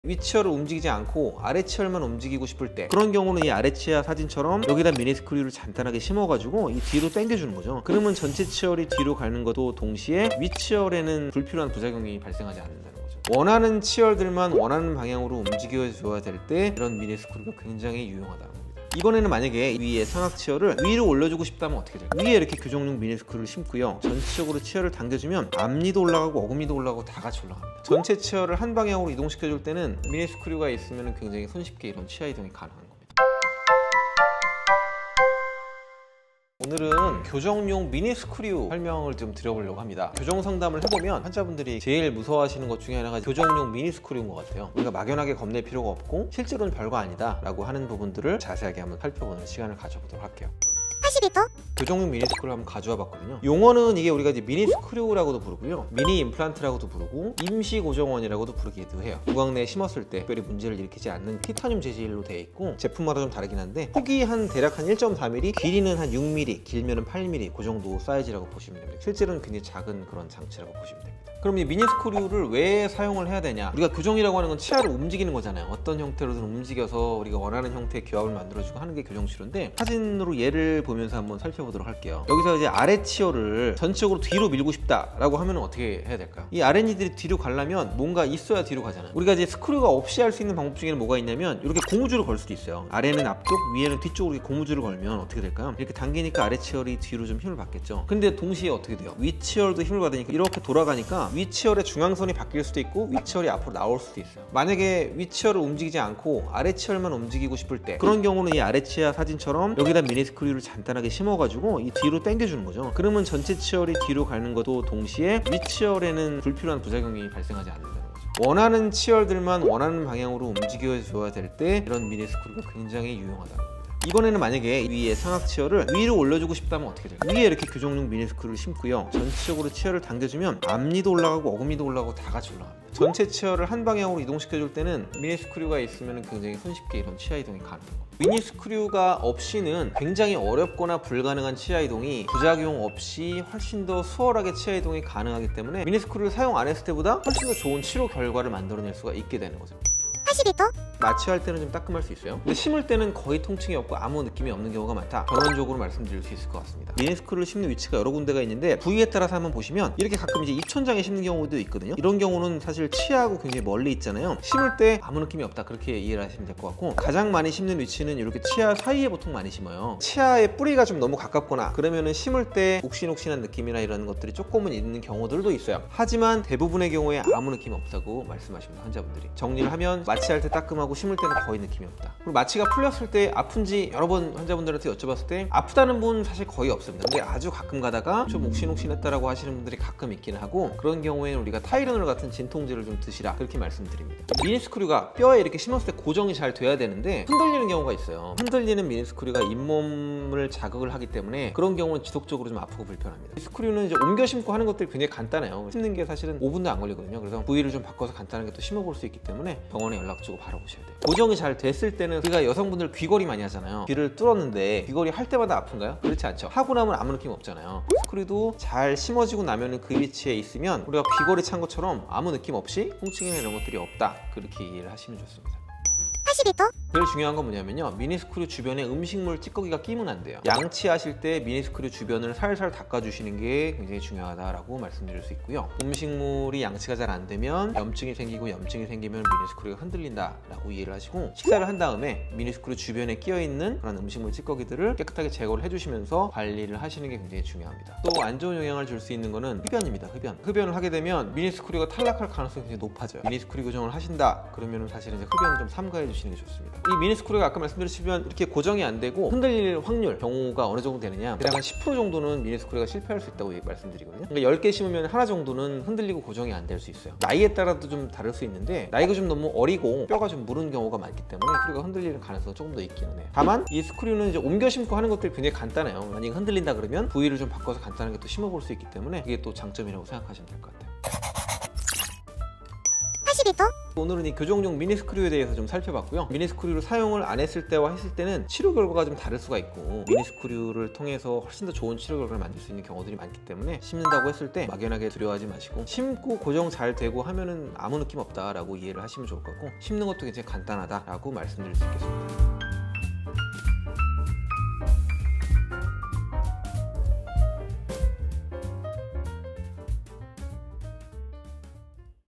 위치어를 움직이지 않고 아래치어만 움직이고 싶을 때, 그런 경우는 이 아래치어 사진처럼 여기다 미니 스크류를 간단하게 심어가지고 이 뒤로 당겨주는 거죠. 그러면 전체 치얼이 뒤로 가는 것도 동시에 위치얼에는 불필요한 부작용이 발생하지 않는다는 거죠. 원하는 치얼들만 원하는 방향으로 움직여줘야 될 때 이런 미니 스크류가 굉장히 유용하다는 겁니다. 이번에는 만약에 위에 상악 치어를 위로 올려주고 싶다면 어떻게 될까요? 위에 이렇게 교정용 미니 스크류를 심고요, 전체적으로 치어를 당겨주면 앞니도 올라가고 어금니도 올라가고 다 같이 올라갑니다. 전체 치어를 한 방향으로 이동시켜줄 때는 미니 스크류가 있으면 굉장히 손쉽게 이런 치아 이동이 가능한 겁니다. 오늘은 교정용 미니 스크류 설명을 좀 드려보려고 합니다. 교정 상담을 해보면 환자분들이 제일 무서워하시는 것 중에 하나가 교정용 미니 스크류인 것 같아요. 우리가 막연하게 겁낼 필요가 없고 실제로는 별거 아니다 라고 하는 부분들을 자세하게 한번 살펴보는 시간을 가져보도록 할게요. 교정용 미니 스크류 한번 가져와 봤거든요. 용어는 이게 우리가 이제 미니 스크류라고도 부르고요, 미니 임플란트라고도 부르고 임시 고정원이라고도 부르기도 해요. 구강 내에 심었을 때 특별히 문제를 일으키지 않는 티타늄 재질로 되어 있고 제품마다 좀 다르긴 한데 폭이 대략 한 1.4mm, 길이는 한 6mm, 길면은 8mm 그 정도 사이즈라고 보시면 됩니다. 실제로는 굉장히 작은 그런 장치라고 보시면 됩니다. 그럼 이 미니 스크류를 왜 사용을 해야 되냐? 우리가 교정이라고 하는 건 치아를 움직이는 거잖아요. 어떤 형태로든 움직여서 우리가 원하는 형태의 교합을 만들어주고 하는 게 교정 치료인데, 사진으로 예를 보면서 한번 살펴보도록 할게요. 여기서 이제 아래 치어를 전체적으로 뒤로 밀고 싶다라고 하면 어떻게 해야 될까요? 이 아랫니들이 뒤로 가려면 뭔가 있어야 뒤로 가잖아요. 우리가 이제 스크류가 없이 할 수 있는 방법 중에는 뭐가 있냐면 이렇게 고무줄을 걸 수도 있어요. 아래는 앞쪽, 위에는 뒤쪽으로 이렇게 고무줄을 걸면 어떻게 될까요? 이렇게 당기니까 아래 치열이 뒤로 좀 힘을 받겠죠. 근데 동시에 어떻게 돼요? 위 치열도 힘을 받으니까 이렇게 돌아가니까 위 치열의 중앙선이 바뀔 수도 있고 위 치열이 앞으로 나올 수도 있어요. 만약에 위 치열을 움직이지 않고 아래 치열만 움직이고 싶을 때, 그런 경우는 이 아래 치아 사진처럼 여기다 미니 스크류를 간단하게 심어가지고 이 뒤로 당겨주는 거죠. 그러면 전체 치열이 뒤로 가는 것도 동시에 위 치열에는 불필요한 부작용이 발생하지 않는다는 거죠. 원하는 치열들만 원하는 방향으로 움직여줘야 될 때 이런 미니 스크류가 굉장히 유용하다는 겁니다. 이번에는 만약에 위에 상악 치어를 위로 올려주고 싶다면 어떻게 될까요? 위에 이렇게 교정용 미니 스크류를 심고요, 전체적으로 치어를 당겨주면 앞니도 올라가고 어금니도 올라가고 다 같이 올라갑니다. 전체 치어를 한 방향으로 이동시켜줄 때는 미니 스크류가 있으면 굉장히 손쉽게 이런 치아 이동이 가능한 겁니다. 미니 스크류가 없이는 굉장히 어렵거나 불가능한 치아 이동이 부작용 없이 훨씬 더 수월하게 치아 이동이 가능하기 때문에 미니 스크류를 사용 안 했을 때보다 훨씬 더 좋은 치료 결과를 만들어낼 수가 있게 되는 거죠. 마취할 때는 좀 따끔할 수 있어요. 근데 심을 때는 거의 통증이 없고 아무 느낌이 없는 경우가 많다, 결론적으로 말씀드릴 수 있을 것 같습니다. 미니 스크류를 심는 위치가 여러 군데가 있는데 부위에 따라서 한번 보시면 이렇게 가끔 이제 입천장에 심는 경우도 있거든요. 이런 경우는 사실 치아하고 굉장히 멀리 있잖아요. 심을 때 아무 느낌이 없다, 그렇게 이해를 하시면 될 것 같고, 가장 많이 심는 위치는 이렇게 치아 사이에 보통 많이 심어요. 치아의 뿌리가 좀 너무 가깝거나 그러면은 심을 때 옥신옥신한 느낌이나 이런 것들이 조금은 있는 경우들도 있어요. 하지만 대부분의 경우에 아무 느낌이 없다고 말씀하십니다, 환자분들이. 정리를 하면 마취할 때 따끔하고 심을 때는 거의 느낌이 없다. 그리고 마취가 풀렸을 때 아픈지 여러 번 환자분들한테 여쭤봤을 때 아프다는 분 사실 거의 없습니다. 근데 아주 가끔 가다가 좀 옥신옥신했다라고 하시는 분들이 가끔 있기는 하고, 그런 경우에는 우리가 타이레놀 같은 진통제를 좀 드시라, 그렇게 말씀드립니다. 미니 스크류가 뼈에 이렇게 심었을 때 고정이 잘 돼야 되는데 흔들리는 경우가 있어요. 흔들리는 미니 스크류가 잇몸을 자극을 하기 때문에 그런 경우는 지속적으로 좀 아프고 불편합니다. 이 스크류는 이제 옮겨 심고 하는 것들이 굉장히 간단해요. 심는 게 사실은 5분도 안 걸리거든요. 그래서 부위를 좀 바꿔서 간단하게 또 심어볼 수 있기 때문에 병원에 연락 주고 바로 오셔야 돼요. 고정이 잘 됐을 때는, 우리가 여성분들 귀걸이 많이 하잖아요. 귀를 뚫었는데 귀걸이 할 때마다 아픈가요? 그렇지 않죠. 하고 나면 아무 느낌 없잖아요. 스크류도 잘 심어지고 나면은 그 위치에 있으면 우리가 귀걸이 찬 것처럼 아무 느낌 없이 통증이나 이런 것들이 없다, 그렇게 이해를 하시면 좋습니다. 제일 중요한 건 뭐냐면요, 미니 스크류 주변에 음식물 찌꺼기가 끼면 안 돼요. 양치하실 때 미니 스크류 주변을 살살 닦아주시는 게 굉장히 중요하다라고 말씀드릴 수 있고요. 음식물이 양치가 잘 안 되면 염증이 생기고, 염증이 생기면 미니 스크류가 흔들린다라고 이해를 하시고, 식사를 한 다음에 미니 스크류 주변에 끼어있는 그런 음식물 찌꺼기들을 깨끗하게 제거를 해주시면서 관리를 하시는 게 굉장히 중요합니다. 또 안 좋은 영향을 줄 수 있는 거는 흡연입니다. 흡연을 하게 되면 미니 스크류가 탈락할 가능성이 굉장히 높아져요. 미니 스크류 교정을 하신다 그러면 사실은 이제 흡연을 좀 삼가해 주시는 게 좋습니다. 이 미니 스크류가 아까 말씀드렸지만 이렇게 고정이 안 되고 흔들릴 확률, 경우가 어느 정도 되느냐, 대략 한 10% 정도는 미니 스크류가 실패할 수 있다고 말씀드리거든요. 그러니까 10개 심으면 하나 정도는 흔들리고 고정이 안 될 수 있어요. 나이에 따라도 좀 다를 수 있는데, 나이가 좀 너무 어리고 뼈가 좀 무른 경우가 많기 때문에 스크류가 흔들리는 가능성이 조금 더 있기는 해요. 다만 이 스크류는 이제 옮겨 심고 하는 것들이 굉장히 간단해요. 만약에 흔들린다 그러면 부위를 좀 바꿔서 간단하게 또 심어볼 수 있기 때문에 이게 또 장점이라고 생각하시면 될 것 같아요. 하시겠죠? 오늘은 이 교정용 미니스크류에 대해서 좀 살펴봤고요. 미니스크류를 사용을 안 했을 때와 했을 때는 치료 결과가 좀 다를 수가 있고, 미니스크류를 통해서 훨씬 더 좋은 치료 결과를 만들 수 있는 경우들이 많기 때문에 심는다고 했을 때 막연하게 두려워하지 마시고, 심고 고정 잘 되고 하면은 아무 느낌 없다라고 이해를 하시면 좋을 것 같고, 심는 것도 굉장히 간단하다라고 말씀드릴 수 있겠습니다.